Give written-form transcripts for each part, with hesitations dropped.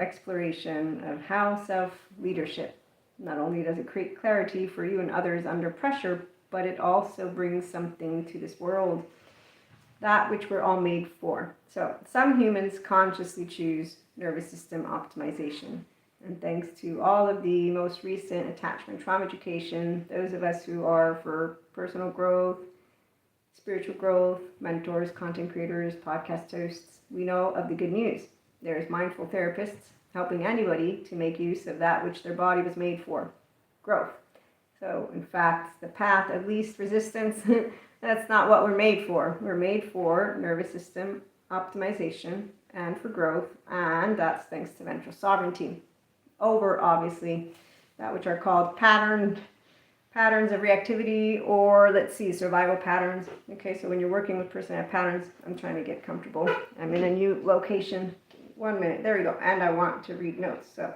exploration of how self-leadership, not only does it create clarity for you and others under pressure, but it also brings something to this world, that which we're all made for. So some humans consciously choose nervous system optimization. And thanks to all of the most recent attachment trauma education, those of us who are for personal growth, spiritual growth, mentors, content creators, podcast hosts, we know of the good news. There's mindful therapists helping anybody to make use of that which their body was made for, growth. So in fact, the path of least resistance, that's not what we're made for. We're made for nervous system optimization and for growth, and that's thanks to ventral sovereignty over, obviously, that which are called patterns of reactivity, or let's see, survival patterns. Okay, so when you're working with personality patterns, I'm trying to get comfortable. I'm in a new location. 1 minute, there we go. And I want to read notes. So,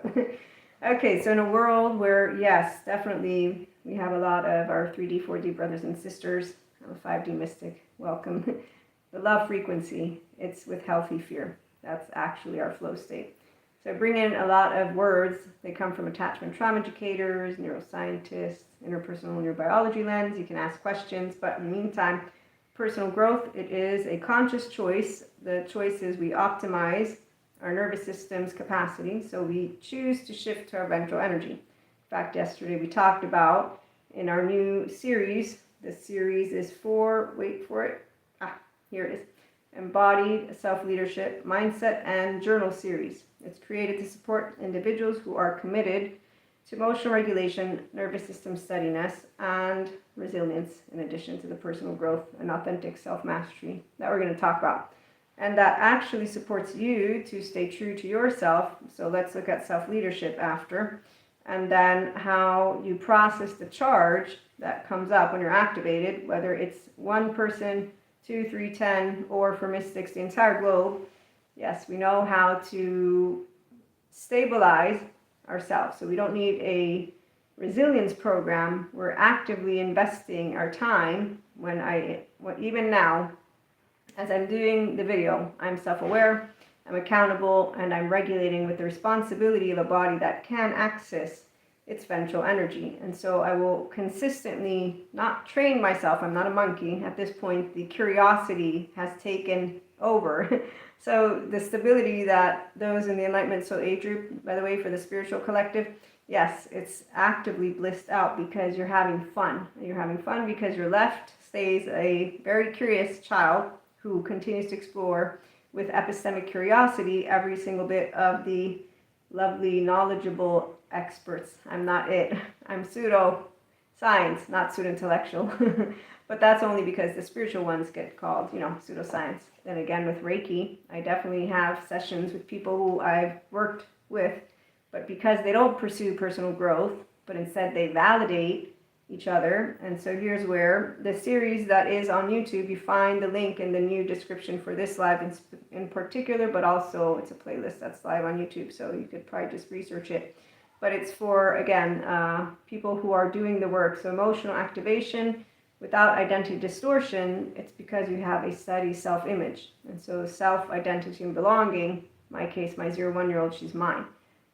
okay, so in a world where, yes, definitely we have a lot of our 3D, 4D brothers and sisters. I'm a 5D mystic. Welcome. The love frequency, it's with healthy fear. That's actually our flow state. So I bring in a lot of words. They come from attachment trauma educators, neuroscientists, interpersonal neurobiology lens. You can ask questions, but in the meantime, personal growth, it is a conscious choice. The choice is we optimize our nervous system's capacity. So we choose to shift to our ventral energy. In fact, yesterday we talked about in our new series, the series is for, wait for it, here it is, Embodied Self-Leadership Mindset and Journal Series. It's created to support individuals who are committed to emotional regulation, nervous system steadiness, and resilience, in addition to the personal growth and authentic self-mastery that we're going to talk about. And that actually supports you to stay true to yourself. So let's look at self-leadership after, and then how you process the charge that comes up when you're activated, whether it's one person, 2, 3, 10, or for mystics, the entire globe. Yes, we know how to stabilize ourselves. So we don't need a resilience program. We're actively investing our time even now, as I'm doing the video, I'm self-aware, I'm accountable, and I'm regulating with the responsibility of a body that can access its ventral energy. And so I will consistently not train myself. I'm not a monkey. At this point, the curiosity has taken over. So the stability that those in the Enlightenment Soul Age group, by the way, for the spiritual collective, yes, it's actively blissed out because you're having fun. You're having fun because your left stays a very curious child who continues to explore with epistemic curiosity every single bit of the lovely, knowledgeable experts. I'm not it. I'm pseudo-science, not pseudo-intellectual. But that's only because the spiritual ones get called, pseudoscience. Then again, with Reiki, I definitely have sessions with people who I've worked with, but because they don't pursue personal growth, but instead they validate each other. And so here's where the series that is on YouTube, you find the link in the new description for this live in particular, but also it's a playlist that's live on YouTube, so you could probably just research it. But it's for, again, people who are doing the work. So emotional activation without identity distortion, it's because you have a steady self-image. And so self-identity and belonging, my case, my 0-1-year-old, she's mine.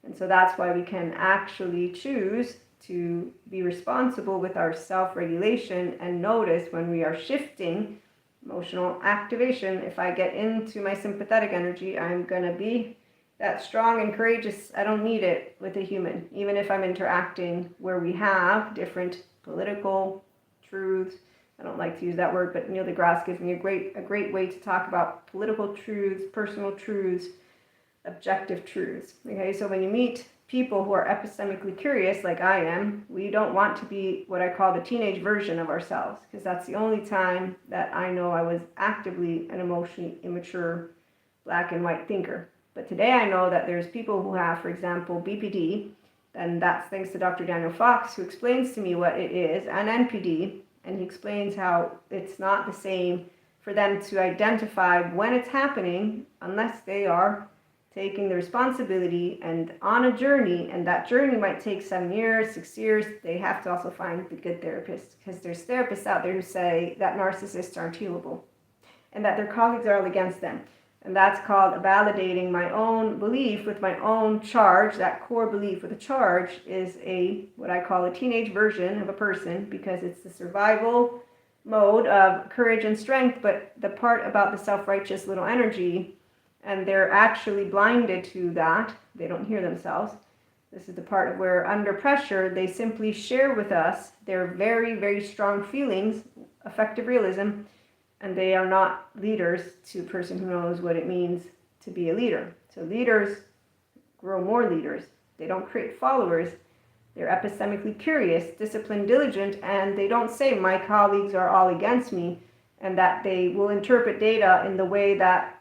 And so that's why we can actually choose to be responsible with our self-regulation and notice when we are shifting emotional activation. If I get into my sympathetic energy, I'm going to be that strong and courageous. I don't need it with a human, even if I'm interacting where we have different political truths. I don't like to use that word, but Neil deGrasse gives me a great way to talk about political truths, personal truths, objective truths. Okay, so when you meet people who are epistemically curious, like I am, we don't want to be what I call the teenage version of ourselves, because that's the only time that I know I was actively an emotionally immature black and white thinker. But today I know that there's people who have, for example, BPD, and that's thanks to Dr. Daniel Fox, who explains to me what it is, and NPD, and he explains how it's not the same for them to identify when it's happening unless they are taking the responsibility and on a journey, and that journey might take 7 years, 6 years. They have to also find the good therapist, because there's therapists out there who say that narcissists aren't healable and that their colleagues are all against them. And that's called validating my own belief with my own charge. That core belief with a charge is what I call a teenage version of a person, because it's the survival mode of courage and strength, but the part about the self-righteous little energy, and they're actually blinded to that. They don't hear themselves. This is the part of where under pressure, they simply share with us their very, very strong feelings, effective realism, and they are not leaders to a person who knows what it means to be a leader. So leaders grow more leaders. They don't create followers. They're epistemically curious, disciplined, diligent, and they don't say my colleagues are all against me, and that they will interpret data in the way that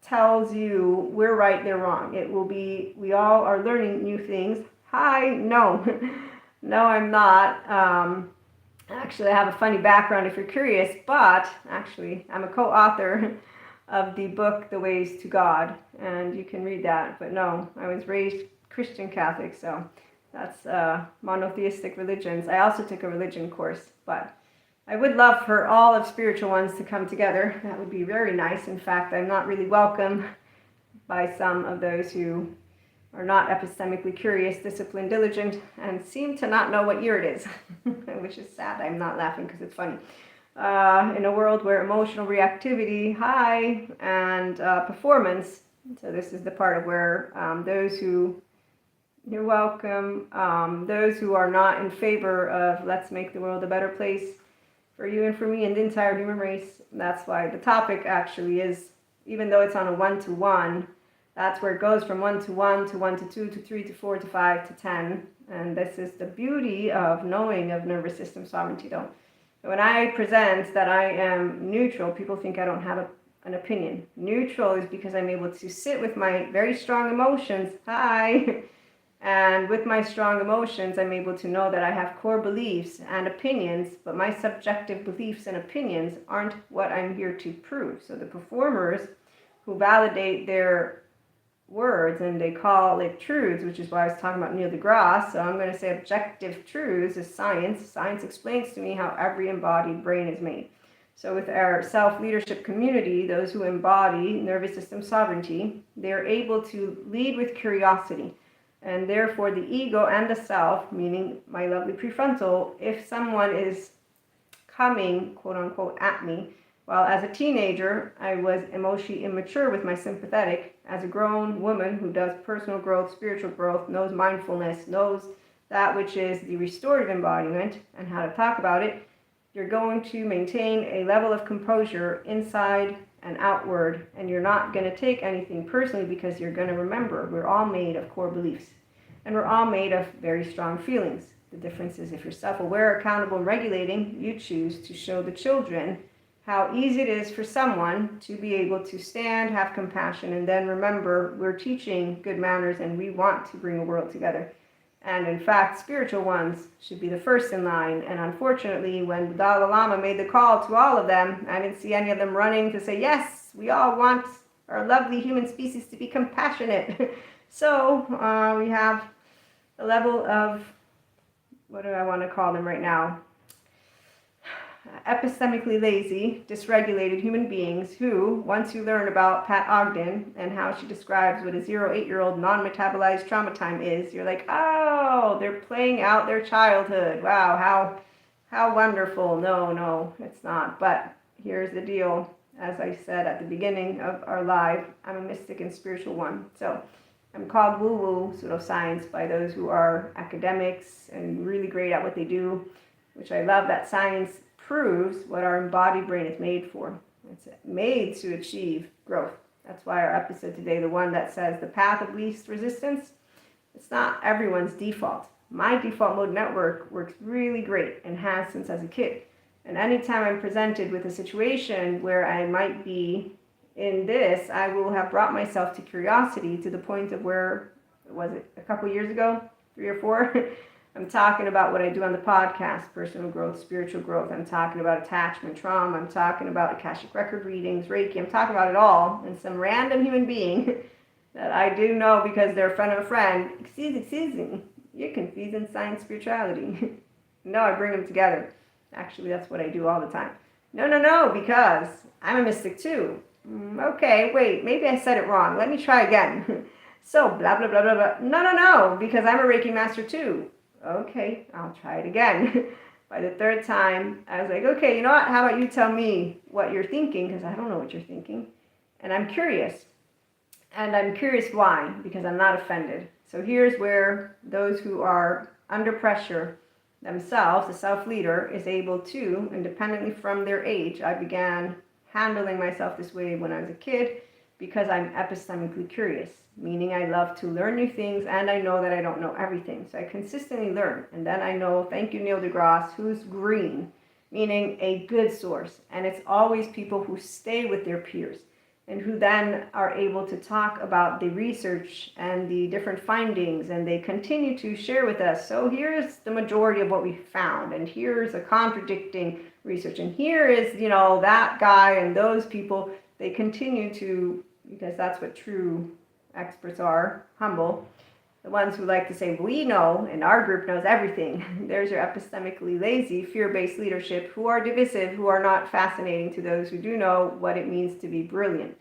tells you we're right, they're wrong. It will be, we all are learning new things. Hi, no, no, I'm not. Actually, I have a funny background if you're curious, but actually, I'm a co-author of the book, The Ways to God, and you can read that. But no, I was raised Christian Catholic, so that's monotheistic religions. I also took a religion course, but I would love for all of spiritual ones to come together. That would be very nice. In fact, I'm not really welcome by some of those who are not epistemically curious, disciplined, diligent, and seem to not know what year it is, which is sad. I'm not laughing because it's funny. In a world where emotional reactivity, high, and performance, so this is the part of where those who, you're welcome, those who are not in favor of let's make the world a better place for you and for me and the entire human race, that's why the topic actually is, even though it's on a 1-to-1, that's where it goes from 1-to-1 to 1-to-2 to 3 to 4 to 5 to 10. And this is the beauty of knowing of nervous system sovereignty, though. When I present that I am neutral, people think I don't have an opinion. Neutral is because I'm able to sit with my very strong emotions. Hi! And with my strong emotions, I'm able to know that I have core beliefs and opinions, but my subjective beliefs and opinions aren't what I'm here to prove. So the performers who validate their words and they call it truths, which is why I was talking about Neil deGrasse. So I'm going to say objective truths is science. Science explains to me how every embodied brain is made. So with our self-leadership community, those who embody nervous system sovereignty, they're able to lead with curiosity. And therefore the ego and the self, meaning my lovely prefrontal, if someone is coming, quote unquote, at me, well, as a teenager, I was emotionally immature with my sympathetic. As a grown woman who does personal growth, spiritual growth, knows mindfulness, knows that which is the restorative embodiment and how to talk about it, you're going to maintain a level of composure inside and outward, and you're not going to take anything personally because you're going to remember we're all made of core beliefs, and we're all made of very strong feelings. The difference is if you're self-aware, accountable, and regulating, you choose to show the children how easy it is for someone to be able to stand, have compassion, and then remember we're teaching good manners and we want to bring a world together. And in fact, spiritual ones should be the first in line. And unfortunately, when the Dalai Lama made the call to all of them, I didn't see any of them running to say, yes, we all want our lovely human species to be compassionate. So we have a level of, what do I want to call them right now? Epistemically lazy, dysregulated human beings who, once you learn about Pat Ogden and how she describes what a 0-8-year-old non-metabolized trauma time is, you're like, oh, they're playing out their childhood. Wow, how wonderful. No, it's not. But here's the deal. As I said at the beginning of our live, I'm a mystic and spiritual one. So I'm called woo-woo pseudoscience by those who are academics and really great at what they do, which I love that science proves what our embodied brain is made for. It's made to achieve growth. That's why our episode today, the one that says the path of least resistance, it's not everyone's default. My default mode network works really great and has since as a kid. And anytime I'm presented with a situation where I might be in this, I will have brought myself to curiosity to the point of where, was it a couple years ago, 3 or 4? I'm talking about what I do on the podcast, personal growth, spiritual growth. I'm talking about attachment, trauma. I'm talking about Akashic record readings, Reiki. I'm talking about it all. And some random human being that I do know because they're a friend of a friend, excuse me, you're confusing science spirituality. No, I bring them together. Actually, that's what I do all the time. No, because I'm a mystic too. Okay, wait, maybe I said it wrong. Let me try again. So, blah, blah, blah, blah, blah. No, because I'm a Reiki master too. Okay, I'll try it again. By the third time, I was like, okay, you know what? How about you tell me what you're thinking? Because I don't know what you're thinking. And I'm curious. And I'm curious why, because I'm not offended. So here's where those who are under pressure themselves, the self-leader, is able to, independently from their age. I began handling myself this way when I was a kid because I'm epistemically curious, meaning I love to learn new things and I know that I don't know everything. So I consistently learn. And then I know, thank you, Neil deGrasse, who's green, meaning a good source. And it's always people who stay with their peers and who then are able to talk about the research and the different findings, and they continue to share with us. So here's the majority of what we found, and here's a contradicting research, and here is, that guy and those people. They continue to, because that's what true experts are, humble. The ones who like to say, we know, and our group knows everything. There's your epistemically lazy, fear-based leadership, who are divisive, who are not fascinating to those who do know what it means to be brilliant.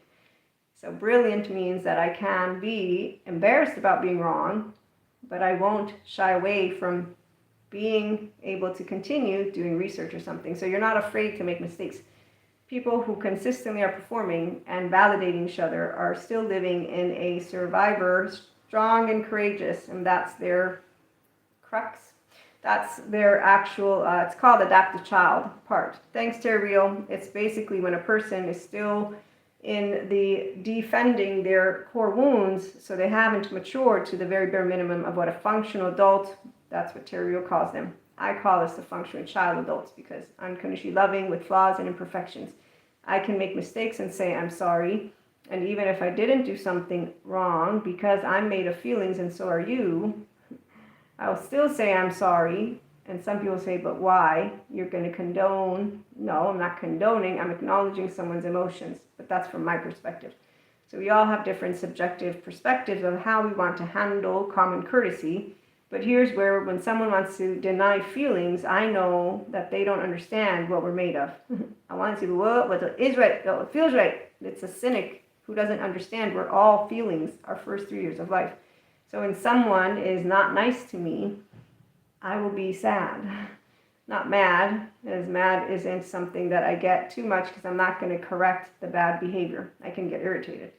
So brilliant means that I can be embarrassed about being wrong, but I won't shy away from being able to continue doing research or something. So you're not afraid to make mistakes. People who consistently are performing and validating each other are still living in a survivor, strong and courageous, and that's their crux. That's their actual, it's called adaptive child part. Thanks, Terry Real. It's basically when a person is still in the defending their core wounds, so they haven't matured to the very bare minimum of what a functional adult, that's what Terry Real calls them. I call us the functional child adults because unconditionally loving with flaws and imperfections. I can make mistakes and say I'm sorry, and even if I didn't do something wrong, because I'm made of feelings and so are you, I'll still say I'm sorry. And some people say, but why? You're going to condone. No, I'm not condoning. I'm acknowledging someone's emotions. But that's from my perspective. So we all have different subjective perspectives of how we want to handle common courtesy. But here's where when someone wants to deny feelings, I know that they don't understand what we're made of. I want to say, what is right? No, it feels right. It's a cynic who doesn't understand we're all feelings our first 3 years of life. So when someone is not nice to me, I will be sad, not mad, as mad isn't something that I get too much because I'm not going to correct the bad behavior. I can get irritated.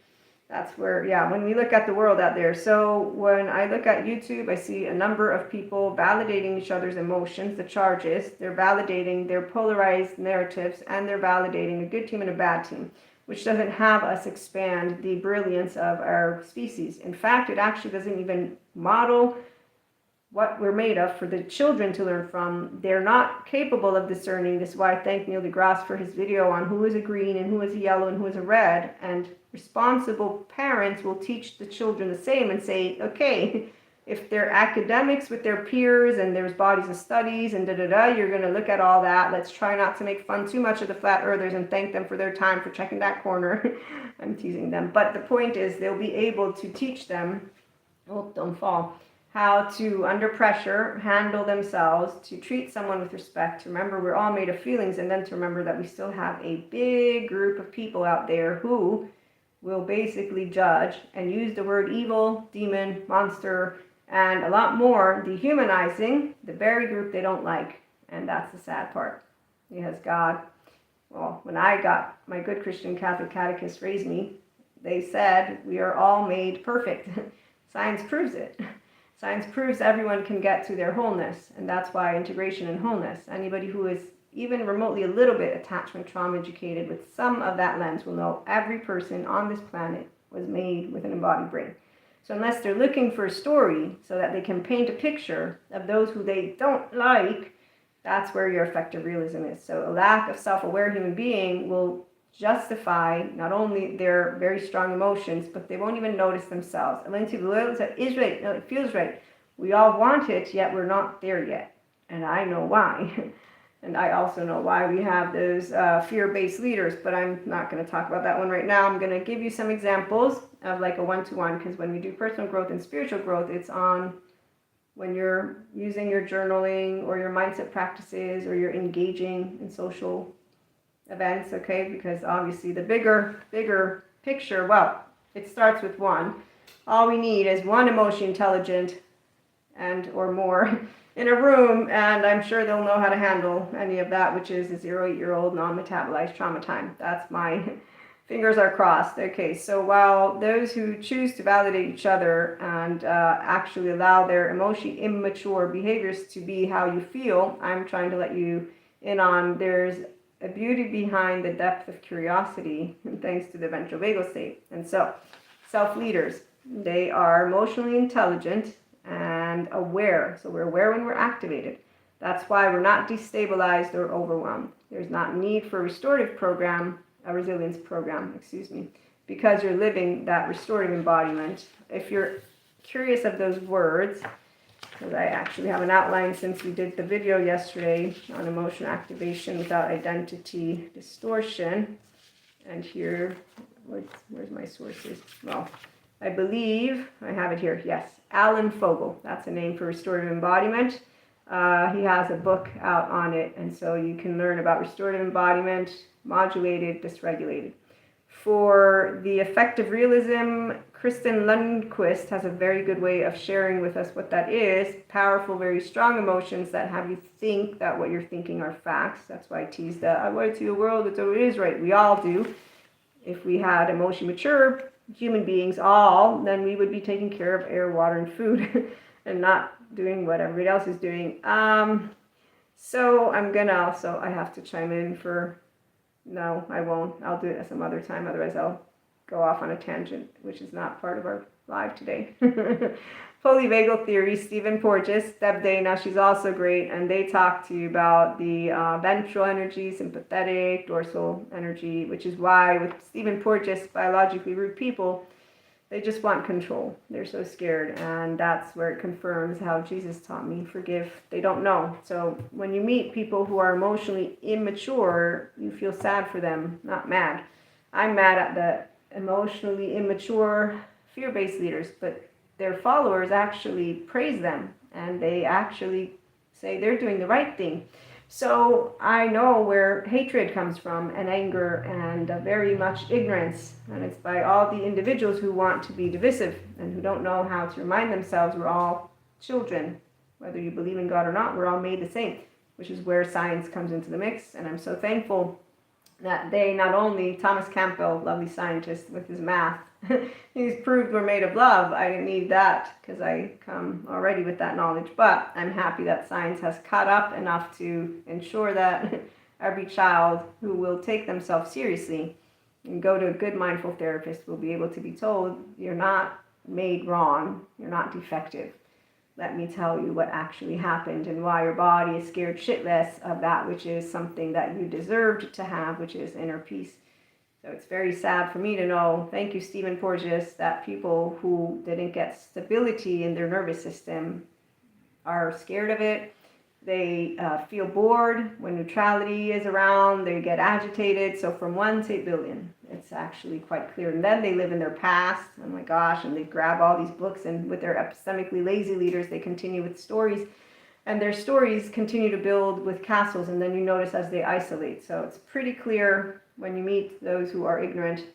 That's where, when we look at the world out there. So when I look at YouTube, I see a number of people validating each other's emotions, the charges. They're validating their polarized narratives, and they're validating a good team and a bad team, which doesn't have us expand the brilliance of our species. In fact, it actually doesn't even model what we're made of for the children to learn from. They're not capable of discerning. This is why I thank Neil deGrasse for his video on who is a green and who is a yellow and who is a red. And responsible parents will teach the children the same and say, okay, if they're academics with their peers and there's bodies of studies and you're going to look at all that. Let's try not to make fun too much of the flat earthers and thank them for their time for checking that corner. I'm teasing them. But the point is they'll be able to teach them, don't fall, how to, under pressure, handle themselves, to treat someone with respect, to remember we're all made of feelings, and then to remember that we still have a big group of people out there who will basically judge and use the word evil, demon, monster, and a lot more, dehumanizing the very group they don't like. And that's the sad part. Because God, when I got my good Christian Catholic catechist raised me, they said we are all made perfect. Science proves it. Science proves everyone can get to their wholeness, and that's why integration and wholeness. Anybody who is even remotely a little bit attachment trauma educated with some of that lens will know every person on this planet was made with an embodied brain. So unless they're looking for a story so that they can paint a picture of those who they don't like, that's where your effective realism is. So a lack of self-aware human being will justify not only their very strong emotions, but they won't even notice themselves. It is right, no, it feels right. We all want it, yet we're not there yet. And I know why. And I also know why we have those fear-based leaders, but I'm not going to talk about that one right now. I'm going to give you some examples of like a one-to-one, because when we do personal growth and spiritual growth, it's on when you're using your journaling or your mindset practices or you're engaging in social events, okay? Because obviously the bigger picture, well, it starts with one. All we need is one emotionally intelligent and or more in a room, and I'm sure they'll know how to handle any of that, which is a 0 8-year-old non-metabolized trauma time. That's my fingers are crossed. Okay, so while those who choose to validate each other and actually allow their emotionally immature behaviors to be how you feel, I'm trying to let you in on there's a beauty behind the depth of curiosity, thanks to the ventral vagal state. And so, self-leaders, they are emotionally intelligent and aware. So we're aware when we're activated. That's why we're not destabilized or overwhelmed. There's not need for a resilience program, because you're living that restorative embodiment. If you're curious of those words, because I actually have an outline since we did the video yesterday on emotional activation without identity distortion. And here, where's my sources? Well, I believe I have it here. Yes, Alan Fogel. That's a name for restorative embodiment. He has a book out on it, and so you can learn about restorative embodiment, modulated, dysregulated. For the effective realism, Kristen Lundquist has a very good way of sharing with us what that is. Powerful, very strong emotions that have you think that what you're thinking are facts. That's why I tease that. I want to see a world that's always is right. We all do. If we had emotionally mature human beings then we would be taking care of air, water, and food and not doing what everybody else is doing. So I'm gonna also, I have to chime in for, no, I won't. I'll do it at some other time. Otherwise I'll go off on a tangent, which is not part of our live today. Polyvagal theory, Stephen Porges, Deb Dana, she's also great, and they talk to you about the ventral energy, sympathetic, dorsal energy, which is why with Stephen Porges, biologically root people, they just want control. They're so scared, and that's where it confirms how Jesus taught me, forgive, they don't know. So when you meet people who are emotionally immature, you feel sad for them, not mad. I'm mad at the emotionally immature fear-based leaders, but their followers actually praise them, and they actually say they're doing the right thing. So I know where hatred comes from, and anger, and very much ignorance, and it's by all the individuals who want to be divisive and who don't know how to remind themselves we're all children. Whether you believe in God or not, we're all made the same, which is where science comes into the mix. And I'm so thankful that they not only, Thomas Campbell, lovely scientist with his math, he's proved we're made of love. I didn't need that because I come already with that knowledge, but I'm happy that science has caught up enough to ensure that every child who will take themselves seriously and go to a good mindful therapist will be able to be told, you're not made wrong, you're not defective. Let me tell you what actually happened and why your body is scared shitless of that which is something that you deserved to have, which is inner peace. So it's very sad for me to know, thank you, Stephen Porges, that people who didn't get stability in their nervous system are scared of it. They feel bored when neutrality is around. They get agitated. So from 1 to 8 billion, it's actually quite clear. And then they live in their past. Oh my gosh. And they grab all these books, and with their epistemically lazy leaders, they continue with stories. And their stories continue to build with castles. And then you notice as they isolate. So it's pretty clear when you meet those who are ignorant,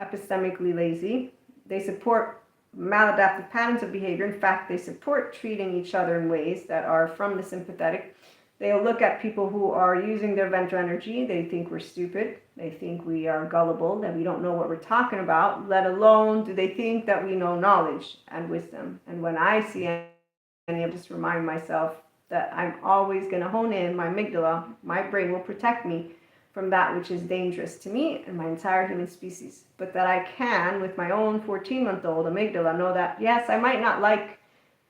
epistemically lazy. They support maladaptive patterns of behavior. In fact, they support treating each other in ways that are from the sympathetic. They'll look at people who are using their ventral energy. They think we're stupid. They think we are gullible, that we don't know what we're talking about, let alone do they think that we know knowledge and wisdom. And when I see any, I just remind myself that I'm always going to hone in my amygdala. My brain will protect me from that which is dangerous to me and my entire human species. But that I can, with my own 14-month-old amygdala, know that, yes, I might not like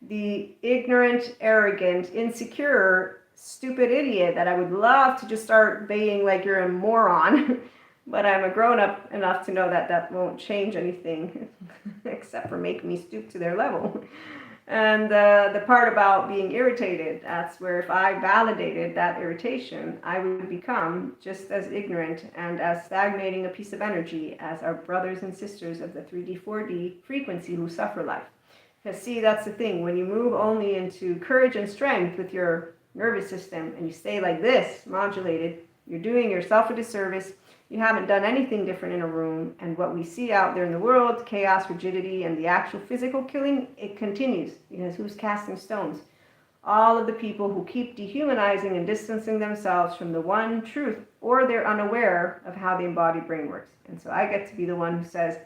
the ignorant, arrogant, insecure, stupid idiot that I would love to just start being like you're a moron. But I'm a grown-up enough to know that that won't change anything except for make me stoop to their level. And the part about being irritated, that's where if I validated that irritation, I would become just as ignorant and as stagnating a piece of energy as our brothers and sisters of the 3D, 4D frequency who suffer life. Because see, that's the thing. When you move only into courage and strength with your nervous system and you stay like this, modulated, You're doing yourself a disservice. You haven't done anything different in a room. And what we see out there in the world, chaos, rigidity, and the actual physical killing, it continues. Because who's casting stones? All of the people who keep dehumanizing and distancing themselves from the one truth, or they're unaware of how the embodied brain works. And so I get to be the one who says,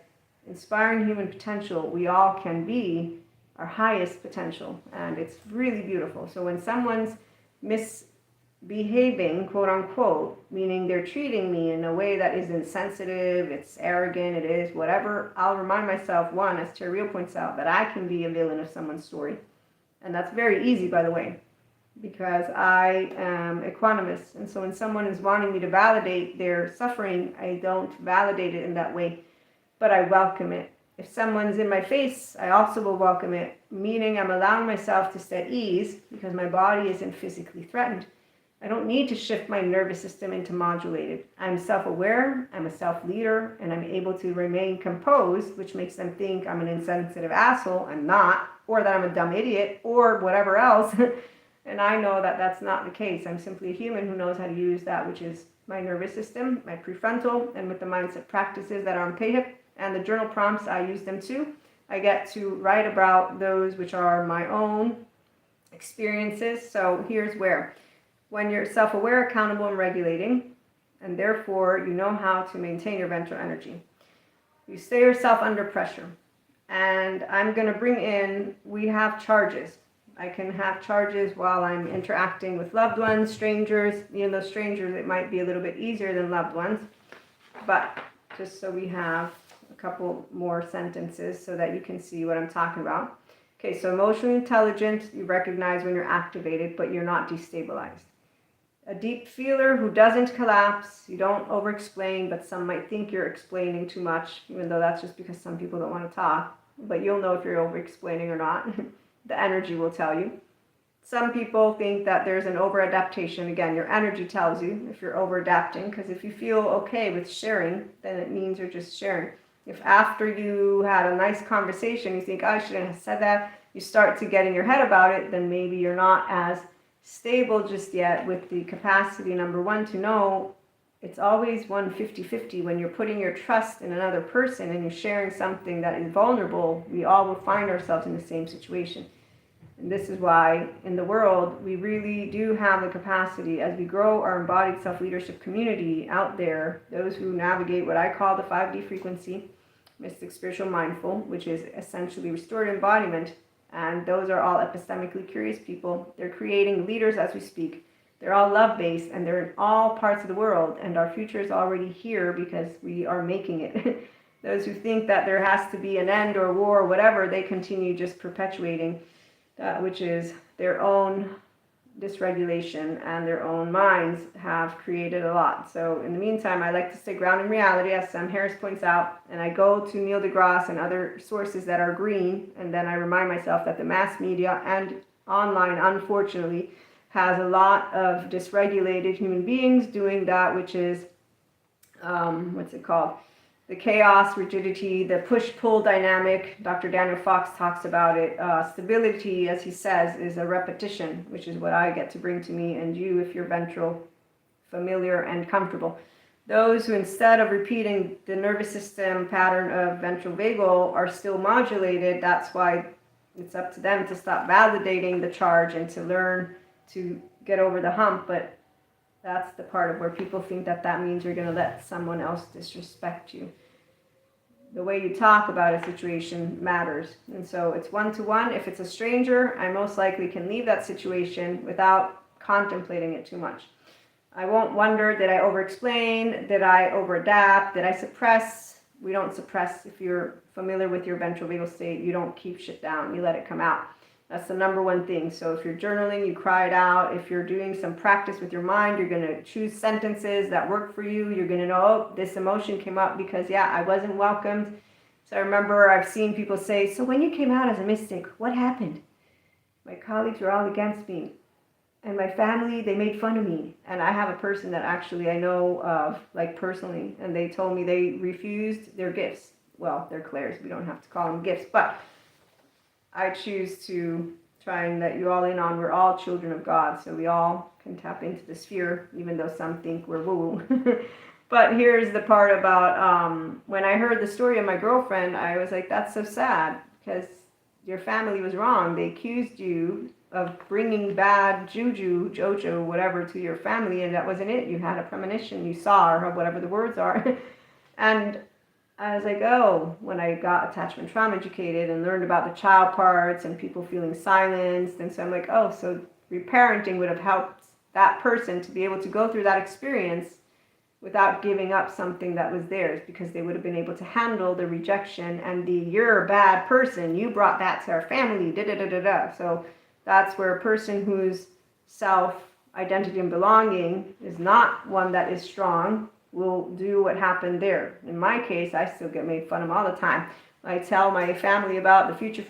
inspiring human potential, we all can be our highest potential. And it's really beautiful. So when someone's misbehaving, quote unquote, meaning they're treating me in a way that is insensitive, it's arrogant, it is whatever, I'll remind myself, one, as Terry points out, that I can be a villain of someone's story. And that's very easy, by the way, because I am equanimous. And so when someone is wanting me to validate their suffering, I don't validate it in that way, but I welcome it. If someone's in my face, I also will welcome it, meaning I'm allowing myself to stay at ease because my body isn't physically threatened. I don't need to shift my nervous system into modulated. I'm self-aware, I'm a self-leader, and I'm able to remain composed, which makes them think I'm an insensitive asshole. I'm not, or that I'm a dumb idiot, or whatever else. And I know that that's not the case. I'm simply a human who knows how to use that, which is my nervous system, my prefrontal, and with the mindset practices that are on PayHip and the journal prompts, I use them too. I get to write about those which are my own experiences. So here's where. When you're self-aware, accountable, and regulating, and therefore you know how to maintain your ventral energy. You stay yourself under pressure. And I'm going to bring in, we have charges. I can have charges while I'm interacting with loved ones, strangers. Even though strangers, it might be a little bit easier than loved ones. But just so we have a couple more sentences so that you can see what I'm talking about. Okay, so emotionally intelligent, you recognize when you're activated, but you're not destabilized. A deep feeler who doesn't collapse. You don't over-explain, but some might think you're explaining too much, even though that's just because some people don't want to talk. But you'll know if you're over-explaining or not. The energy will tell you. Some people think that there's an over-adaptation. Again, your energy tells you if you're over-adapting, because if you feel okay with sharing, then it means you're just sharing. If after you had a nice conversation, you think, I shouldn't have said that, you start to get in your head about it, then maybe you're not as stable just yet with the capacity, number one, to know it's always 50-50 when you're putting your trust in another person and you're sharing something that is vulnerable. We all will find ourselves in the same situation. And this is why in the world we really do have the capacity, as we grow our embodied self-leadership community out there, those who navigate what I call the 5D frequency, mystic, spiritual, mindful, which is essentially restored embodiment. And those are all epistemically curious people. They're creating leaders as we speak. They're all love-based, and they're in all parts of the world. And our future is already here because we are making it. Those who think that there has to be an end or war or whatever, they continue just perpetuating that, which is their own dysregulation, and their own minds have created a lot. So in the meantime, I like to stay grounded in reality, as Sam Harris points out, and I go to Neil deGrasse and other sources that are green, and then I remind myself that the mass media and online, unfortunately, has a lot of dysregulated human beings doing that, which is, the chaos, rigidity, the push-pull dynamic. Dr. Daniel Fox talks about it. Stability, as he says, is a repetition, which is what I get to bring to me and you if you're ventral, familiar, and comfortable. Those who, instead of repeating the nervous system pattern of ventral vagal, are still modulated, that's why it's up to them to stop validating the charge and to learn to get over the hump. But that's the part of where people think that that means you're going to let someone else disrespect you. The way you talk about a situation matters. And so it's one-to-one. If it's a stranger, I most likely can leave that situation without contemplating it too much. I won't wonder, did I over-explain? Did I over-adapt? Did I suppress? We don't suppress. If you're familiar with your ventral vagal state, you don't keep shit down. You let it come out. That's the number one thing. So if you're journaling, you cry it out. If you're doing some practice with your mind, you're going to choose sentences that work for you. You're going to know, oh, this emotion came up because, yeah, I wasn't welcomed. So I remember I've seen people say, so when you came out as a mystic, what happened? My colleagues were all against me. And my family, they made fun of me. And I have a person that actually I know of, like personally, and they told me they refused their gifts. Well, they're clairs. We don't have to call them gifts, but I choose to try and let you all in on, we're all children of God, so we all can tap into the sphere, even though some think we're woo-woo. But here's the part about when I heard the story of my girlfriend, I was like, that's so sad, because your family was wrong. They accused you of bringing bad juju, jojo, whatever, to your family, and that wasn't it. You had a premonition, you saw, or whatever the words are. And I was like, oh, when I got attachment trauma educated and learned about the child parts and people feeling silenced, and so I'm like, oh, so reparenting would have helped that person to be able to go through that experience without giving up something that was theirs, because they would have been able to handle the rejection and the you're a bad person, you brought that to our family, da-da-da-da-da. So that's where a person whose self-identity and belonging is not one that is strong will do what happened there. In my case, I still get made fun of all the time. I tell my family about the future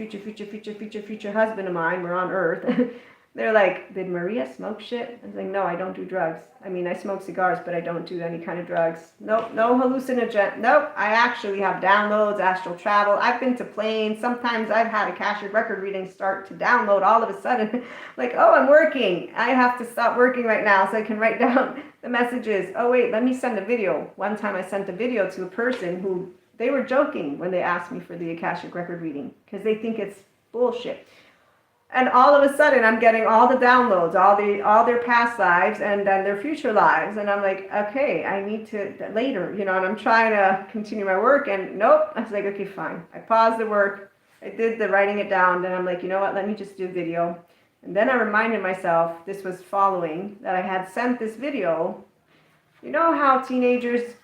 husband of mine, we're on earth. They're like, did Maria smoke shit? I was like, no, I don't do drugs. I mean, I smoke cigars, but I don't do any kind of drugs. Nope, no hallucinogen. Nope, I actually have downloads, astral travel. I've been to planes. Sometimes I've had Akashic record reading start to download all of a sudden. Like, oh, I'm working. I have to stop working right now so I can write down the messages. Oh, wait, let me send a video. One time I sent a video to a person who, they were joking when they asked me for the Akashic record reading because they think it's bullshit. And all of a sudden, I'm getting all the downloads, all their past lives, and then their future lives. And I'm like, okay, I need to later, and I'm trying to continue my work. And nope, I was like, okay, fine. I paused the work. I did the writing it down. Then I'm like, you know what? Let me just do video. And then I reminded myself, this was following, that I had sent this video. You know how teenagers,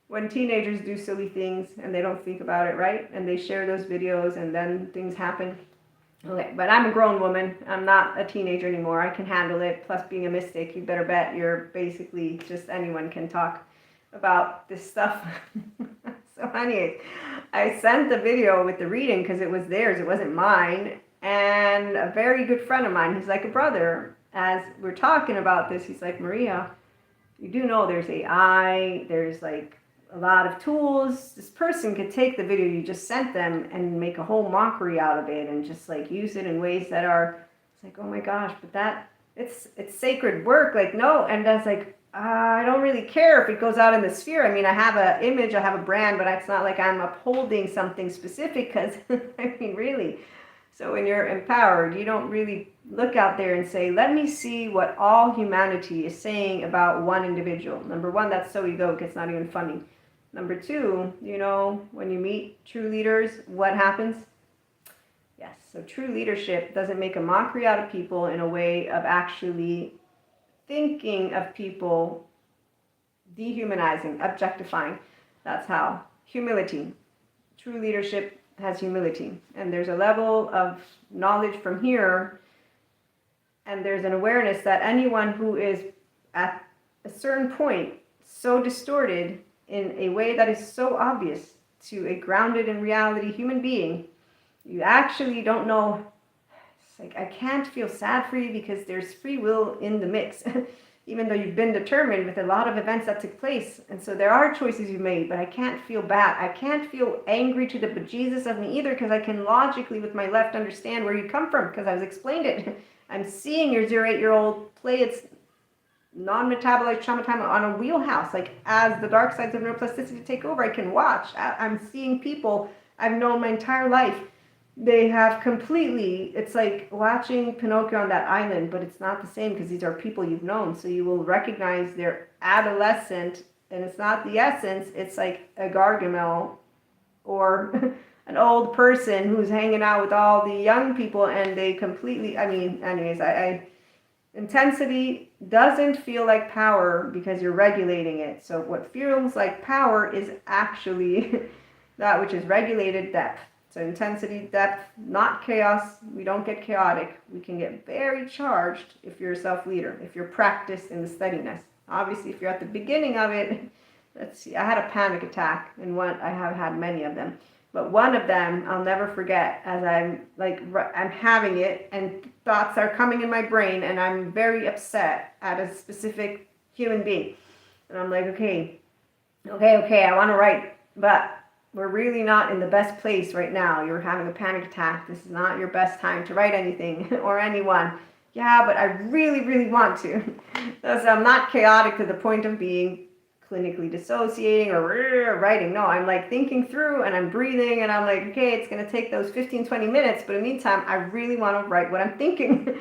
when teenagers do silly things and they don't think about it, right? And they share those videos and then things happen. Okay, but I'm a grown woman. I'm not a teenager anymore. I can handle it. Plus being a mystic, you better bet you're basically just anyone can talk about this stuff. So anyways, I sent the video with the reading because it was theirs. It wasn't mine. And a very good friend of mine, he's like a brother. As we're talking about this, he's like, Maria, you do know there's AI, there's like a lot of tools. This person could take the video you just sent them and make a whole mockery out of it and just like use it in ways that are, it's like, oh my gosh, but it's sacred work. Like, no. And that's like, I don't really care if it goes out in the sphere. I mean, I have an image, I have a brand, but it's not like I'm upholding something specific because, I mean, really. So when you're empowered, you don't really look out there and say, let me see what all humanity is saying about one individual. Number one, that's so egoic, it's not even funny. Number two, when you meet true leaders, what happens? Yes, so true leadership doesn't make a mockery out of people in a way of actually thinking of people, dehumanizing, objectifying. That's how. Humility. True leadership has humility. And there's a level of knowledge from here, and there's an awareness that anyone who is at a certain point so distorted in a way that is so obvious to a grounded in reality human being, you actually don't know. It's like, I can't feel sad for you because there's free will in the mix, even though you've been determined with a lot of events that took place. And so there are choices you made, but I can't feel bad. I can't feel angry to the bejesus of me either, because I can logically with my left understand where you come from because I've explained it. I'm seeing your 0-8-year-old play its non-metabolized trauma time on a wheelhouse. Like, as the dark sides of neuroplasticity take over, I can watch. I'm seeing people I've known my entire life. They have completely, it's like watching Pinocchio on that island, but it's not the same because these are people you've known. So you will recognize they're adolescent, and it's not the essence. It's like a Gargamel or an old person who's hanging out with all the young people, and they completely, intensity doesn't feel like power because you're regulating it. So what feels like power is actually that which is regulated depth. So intensity, depth, not chaos. We don't get chaotic. We can get very charged if you're a self-leader, if you're practiced in the steadiness. Obviously, if you're at the beginning of it, let's see, I had a panic attack, and I have had many of them. But one of them I'll never forget, as I'm having it and thoughts are coming in my brain and I'm very upset at a specific human being. And I'm like, okay, I want to write, but we're really not in the best place right now. You're having a panic attack. This is not your best time to write anything or anyone. Yeah, but I really, really want to. So I'm not chaotic to the point of being clinically dissociating or writing. No, I'm like thinking through and I'm breathing and I'm like, okay, it's going to take those 15, 20 minutes. But in the meantime, I really want to write what I'm thinking.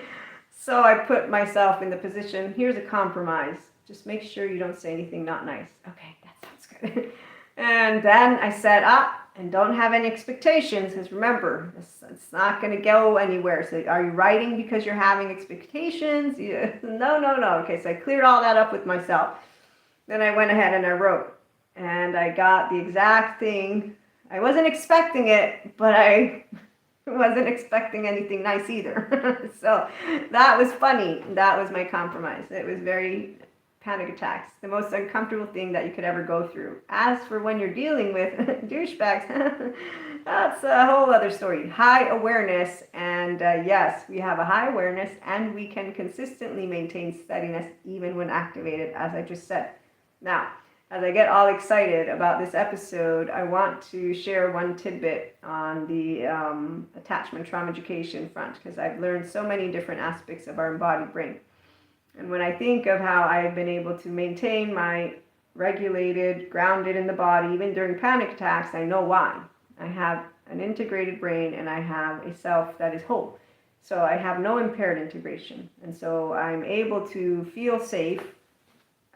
So I put myself in the position, here's a compromise. Just make sure you don't say anything not nice. Okay, that sounds good. And then I said, and don't have any expectations, because remember, it's not going to go anywhere. So are you writing because you're having expectations? Yeah. No. Okay, so I cleared all that up with myself. Then I went ahead and I wrote. And I got the exact thing. I wasn't expecting it, but I wasn't expecting anything nice either. So that was funny. That was my compromise. It was very panic attacks, the most uncomfortable thing that you could ever go through. As for when you're dealing with douchebags, that's a whole other story. High awareness, and yes, we have a high awareness and we can consistently maintain steadiness even when activated, as I just said. Now, as I get all excited about this episode, I want to share one tidbit on the attachment trauma education front, because I've learned so many different aspects of our embodied brain. And when I think of how I've been able to maintain my regulated, grounded in the body, even during panic attacks, I know why. I have an integrated brain and I have a self that is whole. So I have no impaired integration. And so I'm able to feel safe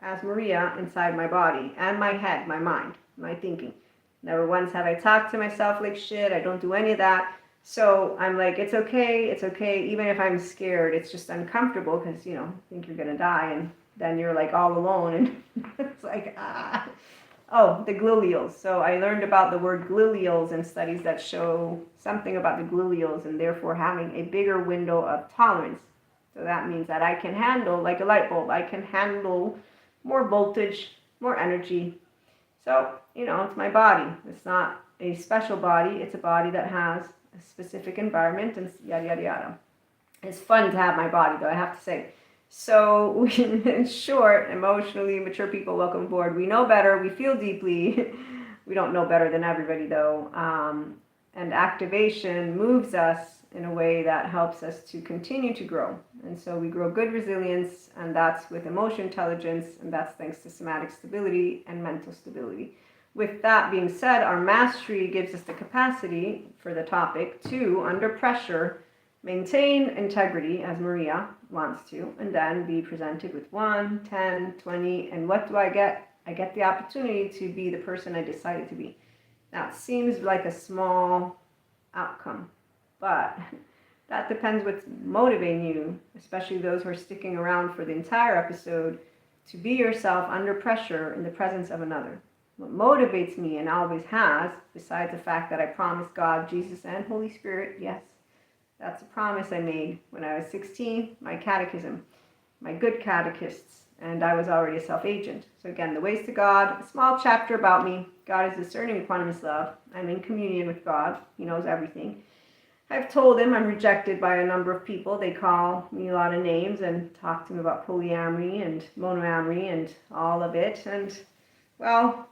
as Maria inside my body and my head, my mind, my thinking. Never once have I talked to myself like shit. I don't do any of that. So I'm like, it's okay, even if I'm scared. It's just uncomfortable because, you think you're going to die, and then you're like all alone, and it's like, Oh, the glials. So I learned about the word glials in studies that show something about the glials and therefore having a bigger window of tolerance. So that means that I can handle, like a light bulb, I can handle more voltage, more energy. So, it's my body. It's not a special body. It's a body that has a specific environment and yada, yada, yada. It's fun to have my body, though, I have to say. So, in short, emotionally mature people, welcome aboard. We know better. We feel deeply. We don't know better than everybody, though. And activation moves us in a way that helps us to continue to grow. And so we grow good resilience, and that's with emotion intelligence, and that's thanks to somatic stability and mental stability. With that being said, our mastery gives us the capacity for the topic to, under pressure, maintain integrity, as Maria wants to, and then be presented with 1, 10, 20, and what do I get? I get the opportunity to be the person I decided to be. Now, it seems like a small outcome, but that depends what's motivating you, especially those who are sticking around for the entire episode, to be yourself under pressure in the presence of another. What motivates me, and always has, besides the fact that I promised God, Jesus, and Holy Spirit, yes, that's a promise I made when I was 16, my catechism, my good catechists, and I was already a self-agent. So again, the ways to God, a small chapter about me. God is discerning upon His love. I'm in communion with God. He knows everything. I've told Him I'm rejected by a number of people. They call me a lot of names and talk to me about polyamory and monoamory and all of it. And, well,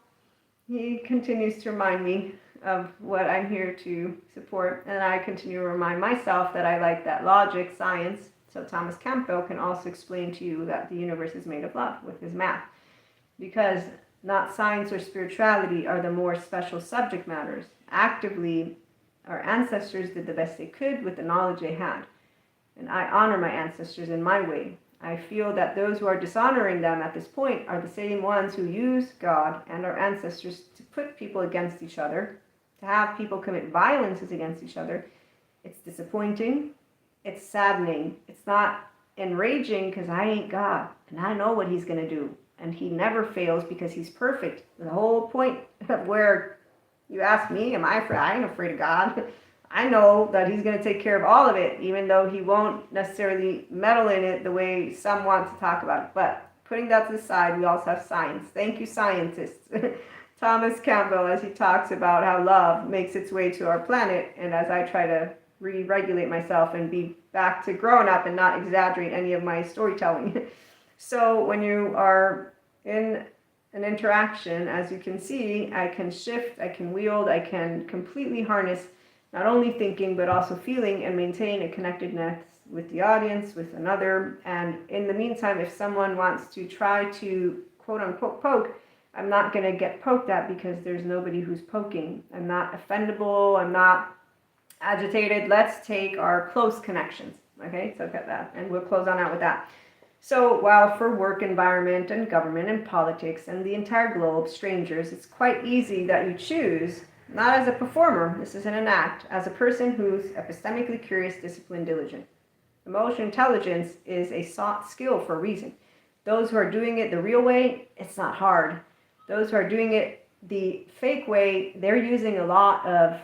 He continues to remind me of what I'm here to support. And I continue to remind myself that I like that logic, science. So Thomas Campbell can also explain to you that the universe is made of love with his math. Because not science or spirituality are the more special subject matters. Actively, our ancestors did the best they could with the knowledge they had. And I honor my ancestors in my way. I feel that those who are dishonoring them at this point are the same ones who use God and our ancestors to put people against each other, to have people commit violences against each other. It's disappointing. It's saddening. It's not enraging because I ain't God and I know what He's going to do. And He never fails because He's perfect. The whole point of where you ask me, am I afraid? I ain't afraid of God. I know that He's going to take care of all of it, even though He won't necessarily meddle in it the way some want to talk about it. But putting that to the side, we also have science. Thank you, scientists. Thomas Campbell, as he talks about how love makes its way to our planet, and as I try to re-regulate myself and be back to grown up and not exaggerate any of my storytelling. So when you are in an interaction. As you can see, I can shift, I can wield, I can completely harness not only thinking but also feeling and maintain a connectedness with the audience, with another. And in the meantime, if someone wants to try to quote unquote poke, I'm not going to get poked at because there's nobody who's poking. I'm not offendable, I'm not agitated. Let's take our close connections. Okay, so look at that, and we'll close on out with that. So while for work environment and government and politics and the entire globe, strangers, it's quite easy that you choose, not as a performer, this isn't an act, as a person who's epistemically curious, disciplined, diligent. Emotional intelligence is a sought skill for a reason. Those who are doing it the real way, it's not hard. Those who are doing it the fake way, they're using a lot of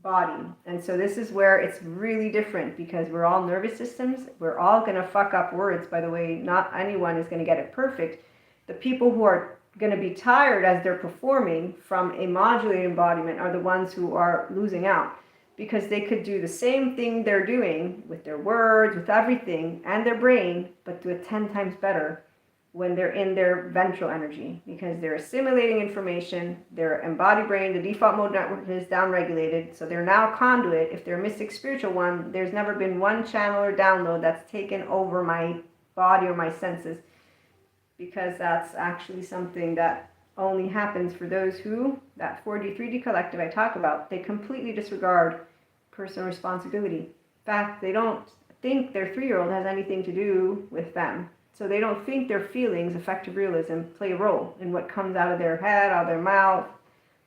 body. And so this is where it's really different, because we're all nervous systems. We're all going to fuck up words, by the way. Not anyone is going to get it perfect. The people who are going to be tired as they're performing from a modulated embodiment are the ones who are losing out, because they could do the same thing they're doing with their words, with everything, and their brain, but do it 10 times better when they're in their ventral energy, because they're assimilating information. Their embodied brain, the default mode network, is downregulated, so they're now conduit. If they're a mystic spiritual one, there's never been one channel or download that's taken over my body or my senses, because that's actually something that only happens for those who, that 4D3D collective I talk about, they completely disregard personal responsibility. In fact, they don't think their 3-year-old has anything to do with them. So they don't think their feelings, effective realism, play a role in what comes out of their head, out of their mouth.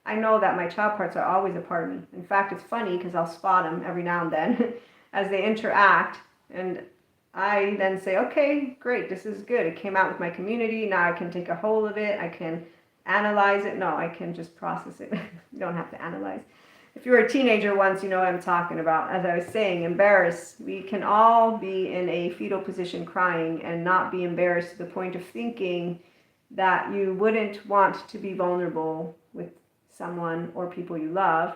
I know that my child parts are always a part of me. In fact, it's funny because I'll spot them every now and then as they interact, and I then say, okay, great, this is good. It came out with my community. Now I can take a hold of it. I can analyze it. No, I can just process it. You don't have to analyze. If you were a teenager once, you know what I'm talking about. As I was saying, embarrassed. We can all be in a fetal position crying and not be embarrassed to the point of thinking that you wouldn't want to be vulnerable with someone or people you love.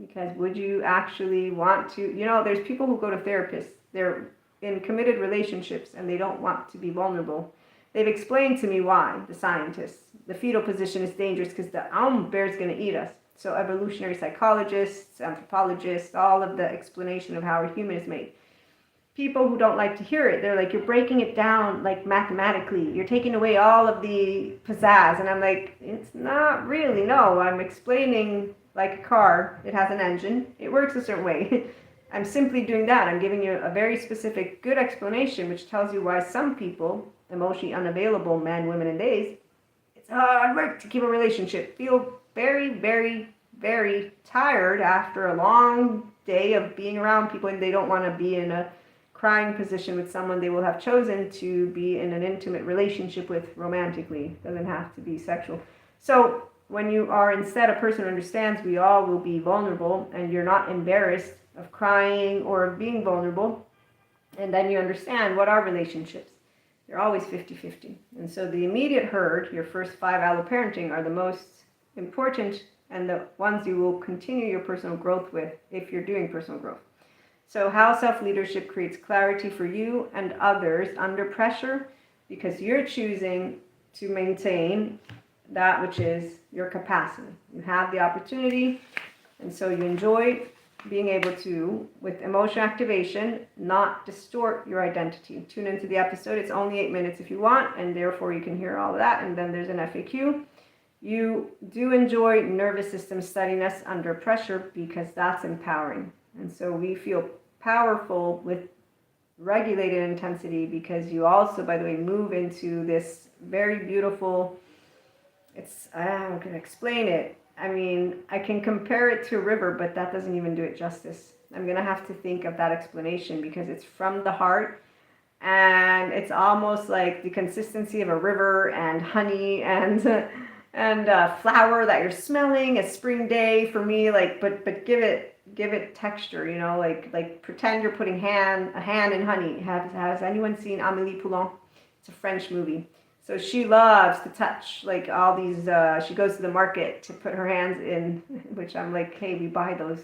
Because would you actually want to? You know, there's people who go to therapists. They're in committed relationships and they don't want to be vulnerable. They've explained to me why, the scientists. The fetal position is dangerous because the bear's going to eat us. So evolutionary psychologists, anthropologists, all of the explanation of how a human is made. People who don't like to hear it, they're like, you're breaking it down like mathematically. You're taking away all of the pizzazz. And I'm like, it's not really, no. I'm explaining like a car. It has an engine. It works a certain way. I'm simply doing that. I'm giving you a very specific, good explanation, which tells you why some people, emotionally unavailable men, women, and days, it's hard work to keep a relationship, feel very, very, very tired after a long day of being around people, and they don't want to be in a crying position with someone they will have chosen to be in an intimate relationship with romantically. It doesn't have to be sexual. So when you are instead a person who understands we all will be vulnerable, and you're not embarrassed of crying or of being vulnerable, and then you understand what are relationships. They're always 50-50. And so the immediate herd, your first 5 alloparenting, are the most important and the ones you will continue your personal growth with if you're doing personal growth. So how self-leadership creates clarity for you and others under pressure, because you're choosing to maintain that which is your capacity. You have the opportunity, and so you enjoy being able to, with emotional activation, not distort your identity. Tune into the episode. It's only 8 minutes if you want, and therefore you can hear all of that, and then there's an FAQ. You do enjoy nervous system steadiness under pressure because that's empowering. And so we feel powerful with regulated intensity because you also, by the way, move into this very beautiful, I'm going to explain it. I mean, I can compare it to a river, but that doesn't even do it justice. I'm going to have to think of that explanation because it's from the heart, and it's almost like the consistency of a river and honey and flower that you're smelling, a spring day for me, like, but give it texture, you know, like pretend you're putting a hand in honey. Has anyone seen Amélie Poulain? It's a French movie. So she loves to touch like all these, she goes to the market to put her hands in, which I'm like, hey, we buy those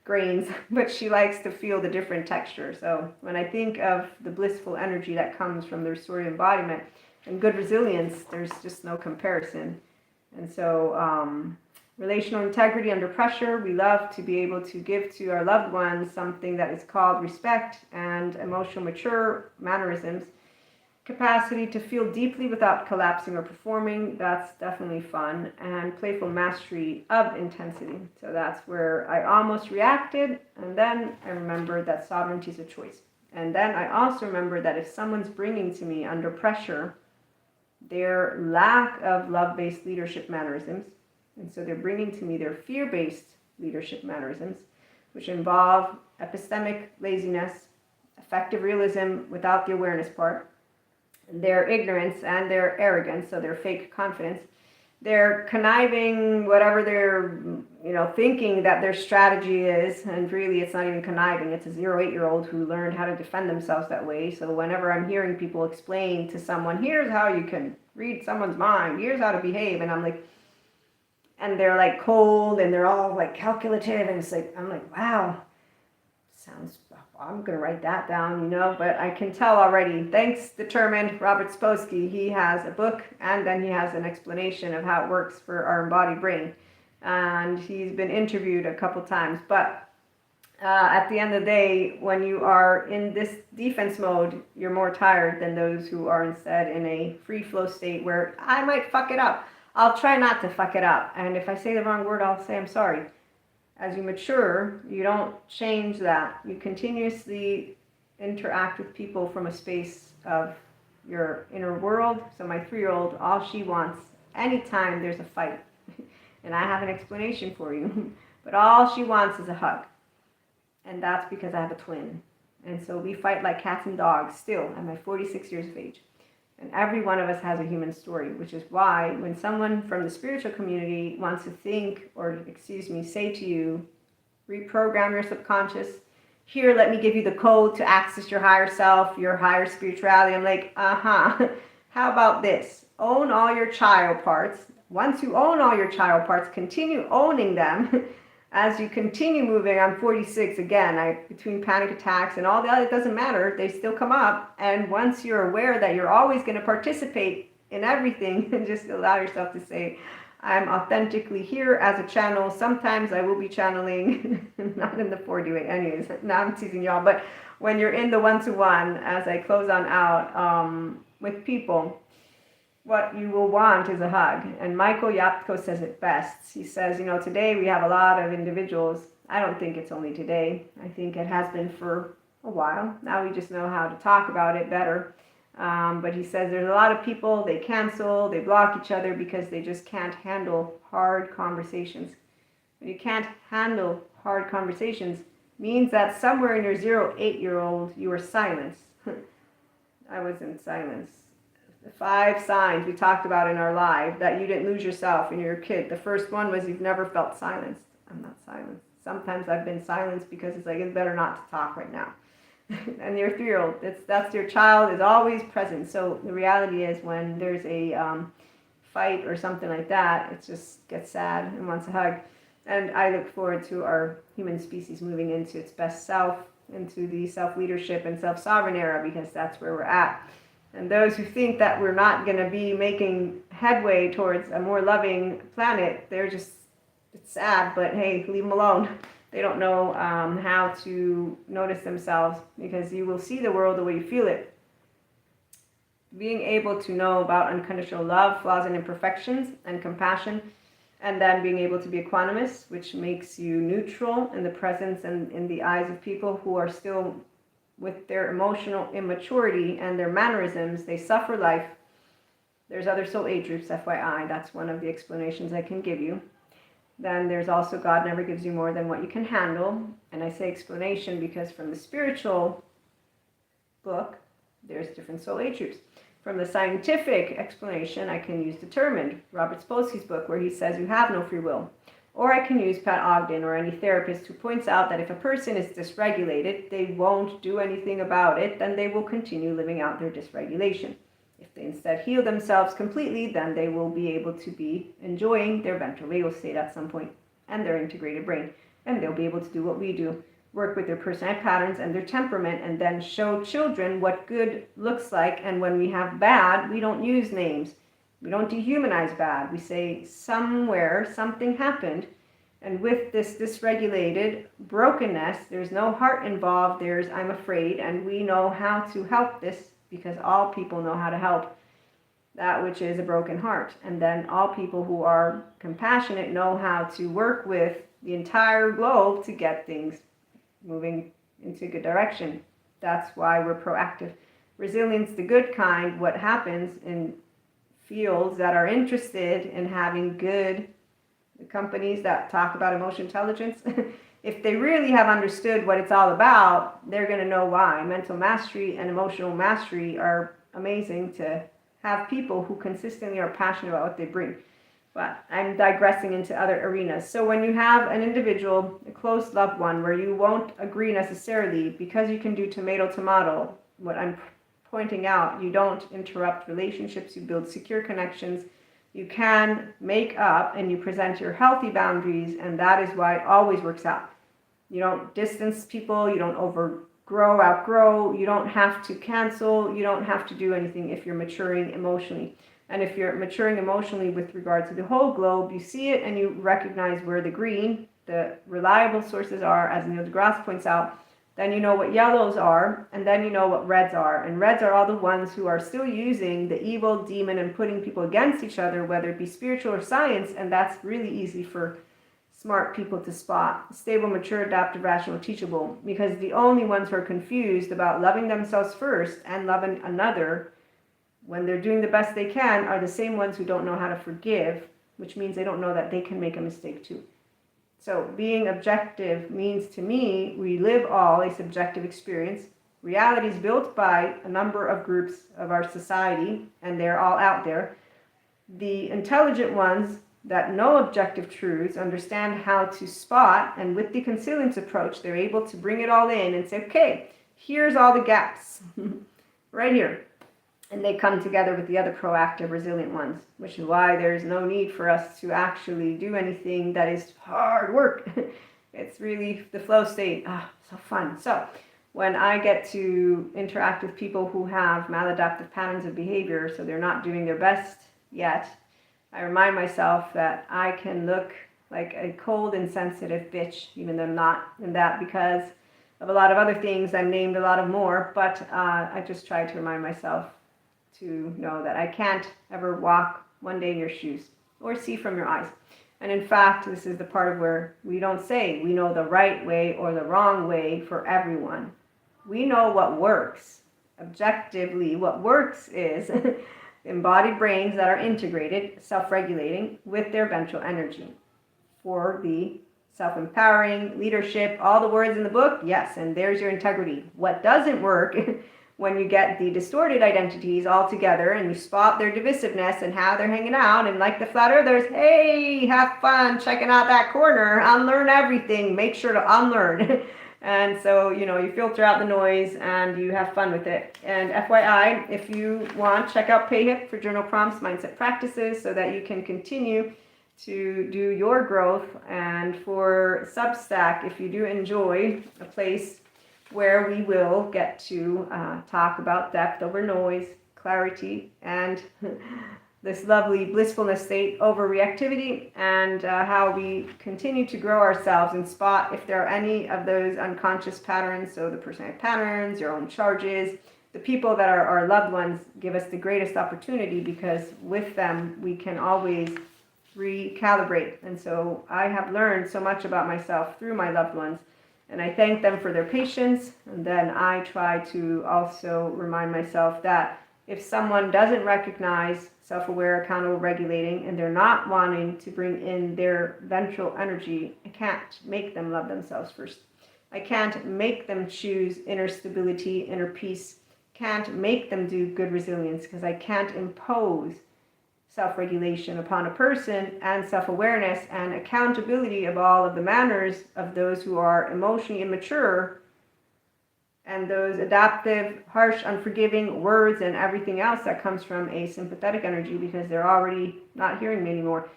grains, but she likes to feel the different texture. So when I think of the blissful energy that comes from the restorative embodiment, and good resilience, there's just no comparison. And so relational integrity under pressure, we love to be able to give to our loved ones something that is called respect, and emotional mature mannerisms, capacity to feel deeply without collapsing or performing, that's definitely fun, and playful mastery of intensity. So that's where I almost reacted, and then I remembered that sovereignty is a choice. And then I also remember that if someone's bringing to me under pressure their lack of love-based leadership mannerisms, and so they're bringing to me their fear-based leadership mannerisms, which involve epistemic laziness, effective realism without the awareness part, their ignorance and their arrogance, so their fake confidence, their conniving, whatever they're, thinking that their strategy is, and really it's not even conniving, it's a 0 8-year-old who learned how to defend themselves that way. So whenever I'm hearing people explain to someone, here's how you can read someone's mind, here's how to behave, and I'm like, and they're like cold and they're all like calculative, and it's like, I'm like, wow, sounds, I'm going to write that down, but I can tell already, thanks Determined, Robert Spolsky, he has a book and then he has an explanation of how it works for our embodied brain. And he's been interviewed a couple times. But at the end of the day, when you are in this defense mode, you're more tired than those who are instead in a free flow state where I might fuck it up. I'll try not to fuck it up. And if I say the wrong word, I'll say I'm sorry. As you mature, you don't change that. You continuously interact with people from a space of your inner world. So my 3-year-old, all she wants, anytime there's a fight, and I have an explanation for you, but all she wants is a hug. And that's because I have a twin. And so we fight like cats and dogs still at my 46 years of age. And every one of us has a human story, which is why when someone from the spiritual community wants to think, or say to you, reprogram your subconscious, here, let me give you the code to access your higher self, your higher spirituality. I'm like, how about this? Own all your child parts. Once you own all your child parts, continue owning them. As you continue moving, I'm 46 again, between panic attacks and all the other, it doesn't matter, they still come up. And once you're aware that you're always going to participate in everything, just allow yourself to say, I'm authentically here as a channel. Sometimes I will be channeling, not in the 4D way, anyways, now I'm teasing y'all, but when you're in the one-to-one, as I close on out with people, what you will want is a hug. And Michael Yapko says it best. He says, today we have a lot of individuals. I don't think it's only today. I think it has been for a while. Now we just know how to talk about it better. But he says there's a lot of people, they cancel, they block each other because they just can't handle hard conversations. When you can't handle hard conversations, means that somewhere in your 0 8-year-old, you were silenced. I was in silence. The 5 signs we talked about in our live that you didn't lose yourself when you were a kid. The first one was you've never felt silenced. I'm not silenced. Sometimes I've been silenced because it's like, it's better not to talk right now. And your 3-year-old, that's your child is always present. So the reality is when there's a fight or something like that, it just gets sad and wants a hug. And I look forward to our human species moving into its best self, into the self-leadership and self-sovereign era, because that's where we're at. And those who think that we're not going to be making headway towards a more loving planet, it's sad, but hey, leave them alone. They don't know how to notice themselves, because you will see the world the way you feel it. Being able to know about unconditional love, flaws and imperfections, and compassion, and then being able to be equanimous, which makes you neutral in the presence and in the eyes of people who are still with their emotional immaturity and their mannerisms, they suffer life. There's other soul age groups, FYI. That's one of the explanations I can give you. Then there's also God never gives you more than what you can handle. And I say explanation because from the spiritual book, there's different soul age groups. From the scientific explanation, I can use Determined, Robert Spolsky's book, where he says you have no free will. Or I can use Pat Ogden or any therapist who points out that if a person is dysregulated, they won't do anything about it, then they will continue living out their dysregulation. If they instead heal themselves completely, then they will be able to be enjoying their ventral vagal state at some point and their integrated brain. And they'll be able to do what we do, work with their personality patterns and their temperament, and then show children what good looks like. And when we have bad, we don't use names. We don't dehumanize bad. We say somewhere something happened. And with this dysregulated brokenness, there's no heart involved. There's I'm afraid. And we know how to help this because all people know how to help that which is a broken heart. And then all people who are compassionate know how to work with the entire globe to get things moving into a good direction. That's why we're proactive. Resilience, the good kind, what happens in fields that are interested in having good companies that talk about emotional intelligence, if they really have understood what it's all about, they're going to know why. Mental mastery and emotional mastery are amazing to have people who consistently are passionate about what they bring. But I'm digressing into other arenas. So when you have an individual, a close loved one, where you won't agree necessarily, because you can do tomato, what I'm pointing out, you don't interrupt relationships, you build secure connections, you can make up and you present your healthy boundaries, and that is why it always works out. You don't distance people, you don't outgrow, you don't have to cancel, you don't have to do anything if you're maturing emotionally. And if you're maturing emotionally with regard to the whole globe, you see it and you recognize where the green, the reliable sources are, as Neil deGrasse points out, then you know what yellows are, and then you know what reds are. And reds are all the ones who are still using the evil demon and putting people against each other, whether it be spiritual or science, and that's really easy for smart people to spot. Stable, mature, adaptive, rational, teachable, because the only ones who are confused about loving themselves first and loving another when they're doing the best they can are the same ones who don't know how to forgive, which means they don't know that they can make a mistake too. So being objective means, to me, we live all a subjective experience. Reality is built by a number of groups of our society, and they're all out there. The intelligent ones that know objective truths understand how to spot, and with the consilience approach, they're able to bring it all in and say, okay, here's all the gaps right here. And they come together with the other proactive, resilient ones, which is why there's no need for us to actually do anything that is hard work. It's really the flow state. So fun. So when I get to interact with people who have maladaptive patterns of behavior, so they're not doing their best yet, I remind myself that I can look like a cold, insensitive bitch, even though I'm not, and that because of a lot of other things. I'm named a lot of more, but I just try to remind myself to know that I can't ever walk one day in your shoes or see from your eyes. And in fact, this is the part of where we don't say we know the right way or the wrong way for everyone. We know what works. Objectively, what works is embodied brains that are integrated, self-regulating with their ventral energy for the self-empowering, leadership, all the words in the book, yes, and there's your integrity. What doesn't work when you get the distorted identities all together and you spot their divisiveness and how they're hanging out, and like the flat earthers, hey, have fun checking out that corner, unlearn everything, make sure to unlearn. And so, you filter out the noise and you have fun with it. And FYI, if you want, check out PayHip for journal prompts, mindset practices, so that you can continue to do your growth. And for Substack, if you do enjoy a place where we will get to talk about depth over noise, clarity, and this lovely blissfulness state over reactivity, and how we continue to grow ourselves and spot if there are any of those unconscious patterns. So the personality patterns, your own charges, the people that are our loved ones give us the greatest opportunity, because with them we can always recalibrate. And so I have learned so much about myself through my loved ones. And I thank them for their patience. And then I try to also remind myself that if someone doesn't recognize self-aware, accountable, regulating, and they're not wanting to bring in their ventral energy, I can't make them love themselves first. I can't make them choose inner stability, inner peace. Can't make them do good resilience, because I can't impose self-regulation upon a person, and self-awareness and accountability of all of the manners of those who are emotionally immature, and those adaptive, harsh, unforgiving words and everything else that comes from a sympathetic energy, because they're already not hearing me anymore.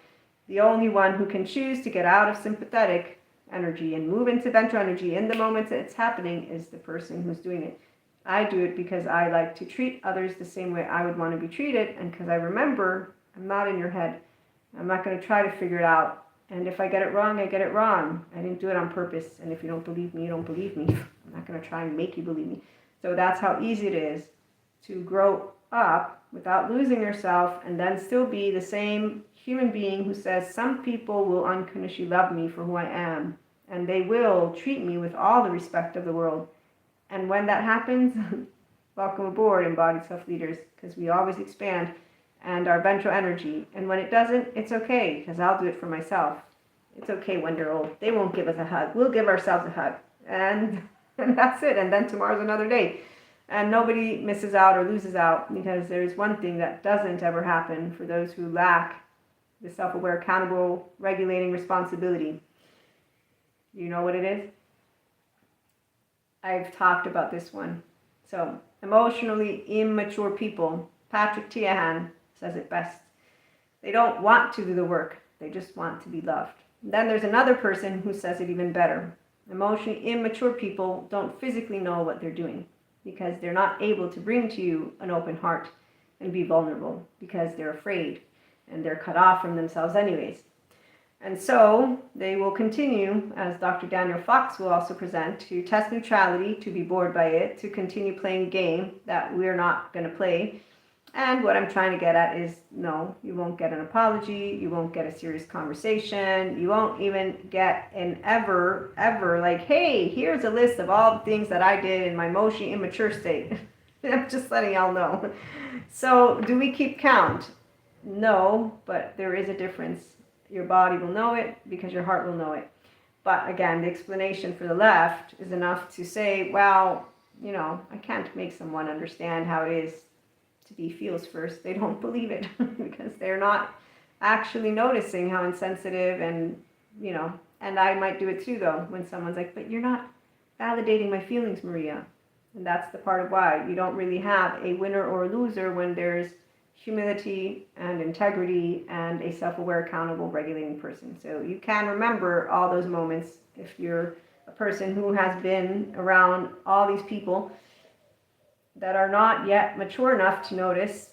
The only one who can choose to get out of sympathetic energy and move into ventral energy in the moment that it's happening is the person who's doing it. I do it because I like to treat others the same way I would want to be treated, and because I remember I'm not in your head. I'm not going to try to figure it out. And if I get it wrong, I get it wrong. I didn't do it on purpose. And if you don't believe me, you don't believe me. I'm not going to try and make you believe me. So that's how easy it is to grow up without losing yourself and then still be the same human being who says some people will unconditionally love me for who I am. And they will treat me with all the respect of the world. And when that happens, welcome aboard, embodied self-leaders, because we always expand and our ventral energy. And when it doesn't, it's okay, because I'll do it for myself. It's okay when they're old. They won't give us a hug. We'll give ourselves a hug. And that's it. And then tomorrow's another day. And nobody misses out or loses out, because there's one thing that doesn't ever happen for those who lack the self-aware, accountable, regulating responsibility. You know what it is? I've talked about this one. So, emotionally immature people, Patrick Tiahan says it best. They don't want to do the work. They just want to be loved. And then there's another person who says it even better. Emotionally immature people don't physically know what they're doing because they're not able to bring to you an open heart and be vulnerable because they're afraid and they're cut off from themselves anyways. And so they will continue, as Dr. Daniel Fox will also present, to test neutrality, to be bored by it, to continue playing a game that we're not going to play. And what I'm trying to get at is, no, you won't get an apology, you won't get a serious conversation, you won't even get an ever, like, hey, here's a list of all the things that I did in my emotionally immature state. I'm just letting y'all know. So do we keep count? No, but there is a difference. Your body will know it because your heart will know it. But again, the explanation for the left is enough to say, well, I can't make someone understand how it is to be feels first. They don't believe it because they're not actually noticing how insensitive and I might do it too though, when someone's like, but you're not validating my feelings, Maria. And that's the part of why you don't really have a winner or a loser when there's humility and integrity and a self-aware, accountable, regulating person. So you can remember all those moments if you're a person who has been around all these people that are not yet mature enough to notice.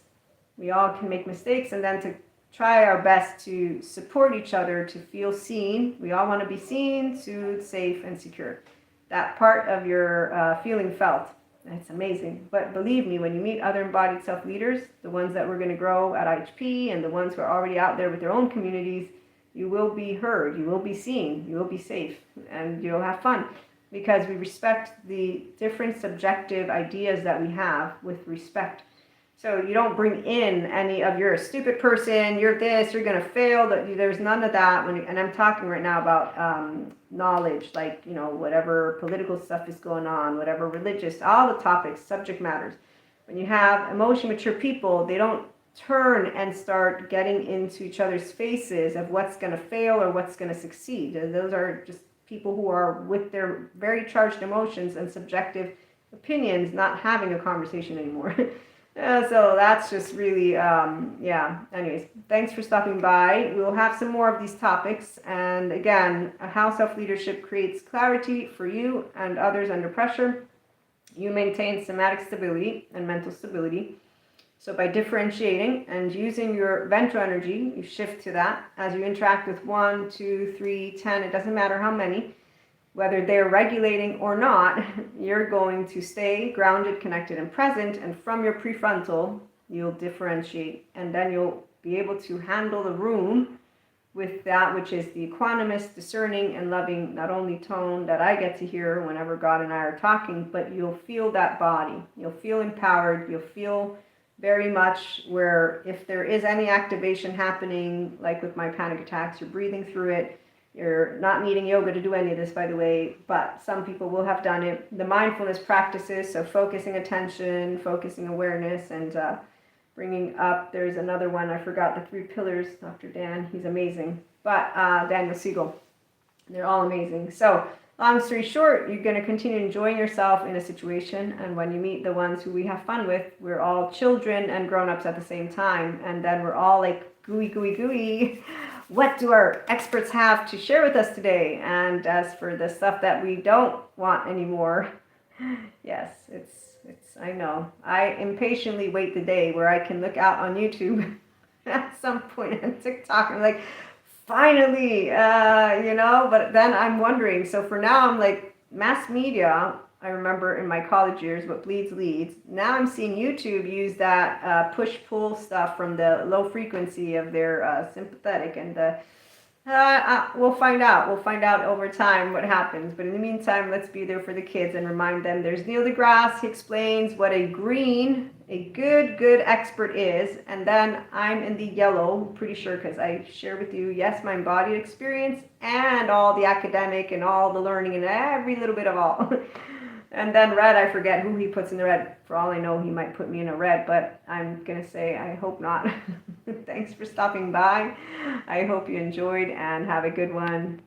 We all can make mistakes, and then to try our best to support each other, to feel seen. We all want to be seen, soothed, safe, and secure. That part of your feeling felt. It's amazing. But believe me, when you meet other embodied self-leaders, the ones that we're going to grow at IHP and the ones who are already out there with their own communities, you will be heard, you will be seen, you will be safe, and you'll have fun because we respect the different subjective ideas that we have with respect. So you don't bring in any of you're a stupid person, you're this, you're going to fail. There's none of that. And I'm talking right now about knowledge, like, whatever political stuff is going on, whatever religious, all the topics, subject matters. When you have emotionally mature people, they don't turn and start getting into each other's faces of what's going to fail or what's going to succeed. Those are just people who are with their very charged emotions and subjective opinions, not having a conversation anymore. So that's just really, anyways, thanks for stopping by. We'll have some more of these topics. And again, how self-leadership creates clarity for you and others under pressure. You maintain somatic stability and mental stability. So by differentiating and using your ventral energy, you shift to that as you interact with 1, 2, 3, 10, it doesn't matter how many. Whether they're regulating or not, you're going to stay grounded, connected, and present. And from your prefrontal, you'll differentiate. And then you'll be able to handle the room with that which is the equanimous, discerning, and loving, not only tone that I get to hear whenever God and I are talking, but you'll feel that body. You'll feel empowered. You'll feel very much where if there is any activation happening, like with my panic attacks, you're breathing through it. You're not needing yoga to do any of this, by the way, but some people will have done it. The mindfulness practices, so focusing attention, focusing awareness, and bringing up, there's another one, I forgot the 3 pillars, Dr. Dan, he's amazing, but Daniel Siegel, they're all amazing. So long story short, you're going to continue enjoying yourself in a situation, and when you meet the ones who we have fun with, we're all children and grown-ups at the same time, and then we're all like gooey, what do our experts have to share with us today? And as for the stuff that we don't want anymore, yes, I know. I impatiently wait the day where I can look out on YouTube at some point on TikTok and like, finally, but then I'm wondering. So for now, I'm like, mass media, I remember in my college years, what bleeds leads. Now I'm seeing YouTube use that push-pull stuff from the low frequency of their sympathetic and the we'll find out. We'll find out over time what happens. But in the meantime, let's be there for the kids and remind them there's Neil deGrasse. He explains what a good expert is. And then I'm in the yellow, pretty sure, because I share with you, yes, my embodied experience and all the academic and all the learning and every little bit of all. And then red, I forget who he puts in the red. For all I know, he might put me in a red, but I'm going to say I hope not. Thanks for stopping by. I hope you enjoyed and have a good one.